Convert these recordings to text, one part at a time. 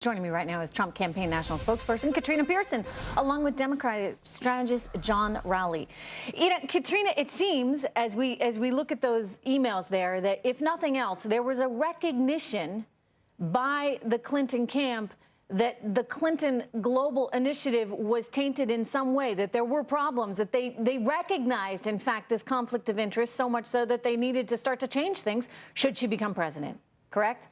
Joining me right now is Trump campaign national spokesperson Katrina Pearson, along with Democratic strategist John Rowley. You know, Katrina, it seems as we look at those emails there that if nothing else, there was a recognition by the Clinton camp that the Clinton global initiative was tainted in some way, that there were problems, that they recognized, in fact, this conflict of interest, so much so that they needed to start to change things should she become president, correct?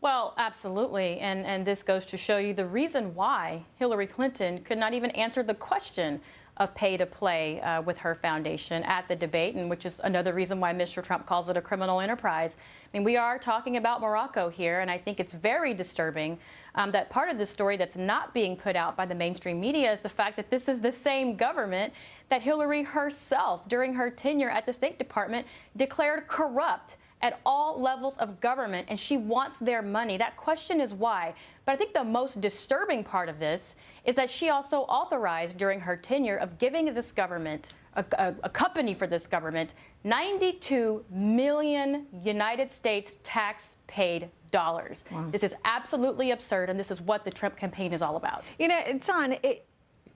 Well, absolutely. And this goes to show you the reason why Hillary Clinton could not even answer the question of pay to play with her foundation at the debate, and which is another reason why Mr. Trump calls it a criminal enterprise. I mean, we are talking about Morocco here, and I think it's very disturbing that part of the story that's not being put out by the mainstream media is the fact that this is the same government that Hillary herself, during her tenure at the State Department, declared corrupt at all levels of government, and she wants their money. That question is why. But I think the most disturbing part of this is that she also authorized during her tenure of giving this government, a company for this government, 92 million United States tax-paid dollars. Wow. This is absolutely absurd, and this is what the Trump campaign is all about. You know, John,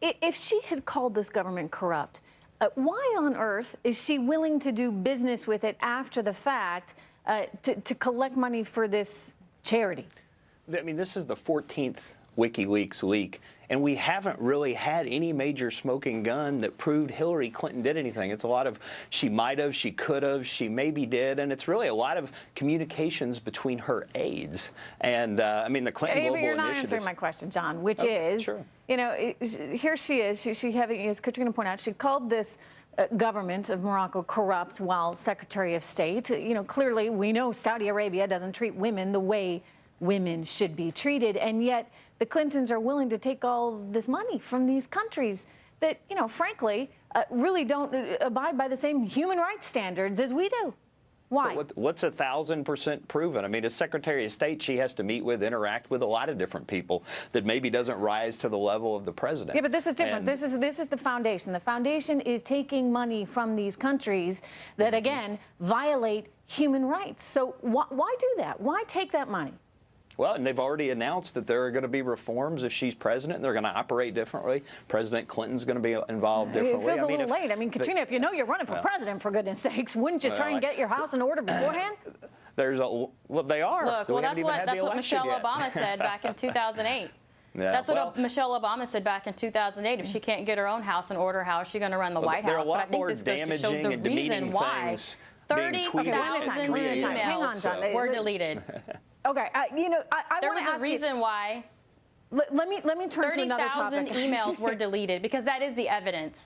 if she had called this government corrupt, why on earth is she willing to do business with it after the fact to collect money for this charity? I mean, this is the 14th WikiLeaks leak, and we haven't really had any major smoking gun that proved Hillary Clinton did anything. It's a lot of she might have, she could have, she maybe did, and it's really a lot of communications between her aides. And I mean, the Clinton Global Initiative. You're not answering my question, John, which is, sure. You know, here she is. She having, as Katrina pointed out, she called this government of Morocco corrupt while Secretary of State. You know, clearly we know Saudi Arabia doesn't treat women the way women should be treated, and yet the Clintons are willing to take all this money from these countries that, you know, frankly, really don't abide by the same human rights standards as we do. Why? But what's 1,000% proven? I mean, as Secretary of State, she has to meet with, interact with a lot of different people that maybe doesn't rise to the level of the president. Yeah, but this is different. And this is the foundation. The foundation is taking money from these countries that, again, violate human rights. So why do that? Why take that money? Well, and they've already announced that there are going to be reforms if she's president, and they're going to operate differently. President Clinton's going to be involved differently. It feels a little late. I mean, Katrina, if you know you're running for president, for goodness sakes, wouldn't you try and get your house in order beforehand? Well, they are. Look, well, that's what Michelle Obama said back in 2008. Yeah, that's what Michelle Obama said back in 2008. If she can't get her own house in order, how is she going to run the White House? There are a lot more damaging and demeaning things being tweeted. 30,000 emails were deleted. Okay, you know, I there was a reason why. Let me turn to another topic. 30,000 emails were deleted because that is the evidence.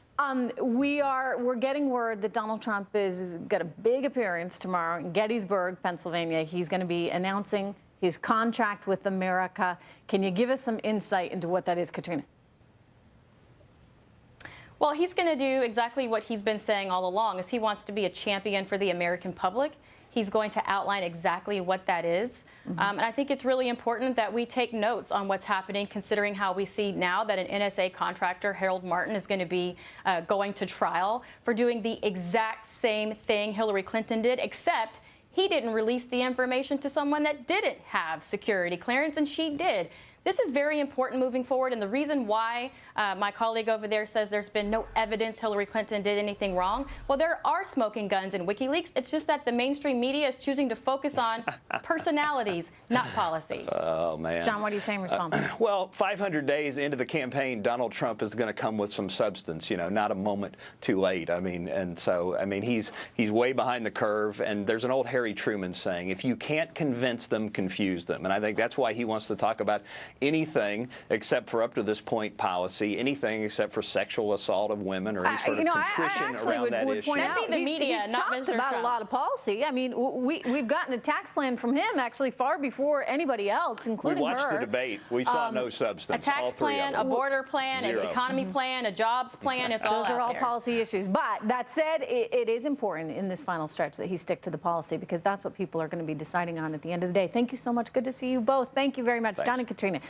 We're getting word that Donald Trump is got a big appearance tomorrow in Gettysburg, Pennsylvania. He's going to be announcing his contract with America. Can you give us some insight into what that is, Katrina? Well, he's going to do exactly what he's been saying all along, is he wants to be a champion for the American public. He's going to outline exactly what that is. And I think it's really important that we take notes on what's happening, considering how we see now that an NSA contractor, Harold Martin, is going to be going to trial for doing the exact same thing Hillary Clinton did, except he didn't release the information to someone that didn't have security clearance, and she did. This is very important moving forward, and the reason why my colleague over there says there's been no evidence Hillary Clinton did anything wrong, well, there are smoking guns in WikiLeaks. It's just that the mainstream media is choosing to focus on personalities, not policy. Oh, man. John, what are you saying in response? Well, 500 days into the campaign, Donald Trump is going to come with some substance, you know, not a moment too late. I mean, and so, I mean, he's way behind the curve, and there's an old Harry Truman saying, if you can't convince them, confuse them. And I think that's why he wants to talk about anything except for up to this point policy, anything except for sexual assault of women or any sort of contrition around that issue. That'd be the media, he's not talked Mr. about Trump. a lot of policy. I mean, we've gotten a tax plan from him actually far before anybody else, including her. We watched the debate. We saw no substance. A tax plan, a border plan, an economy plan, a jobs plan. It's all Those are all there. policy issues. But that said, it is important in this final stretch that he stick to the policy, because that's what people are going to be deciding on at the end of the day. Thank you so much. Good to see you both. Thank you very much. Thanks. John and Katrina.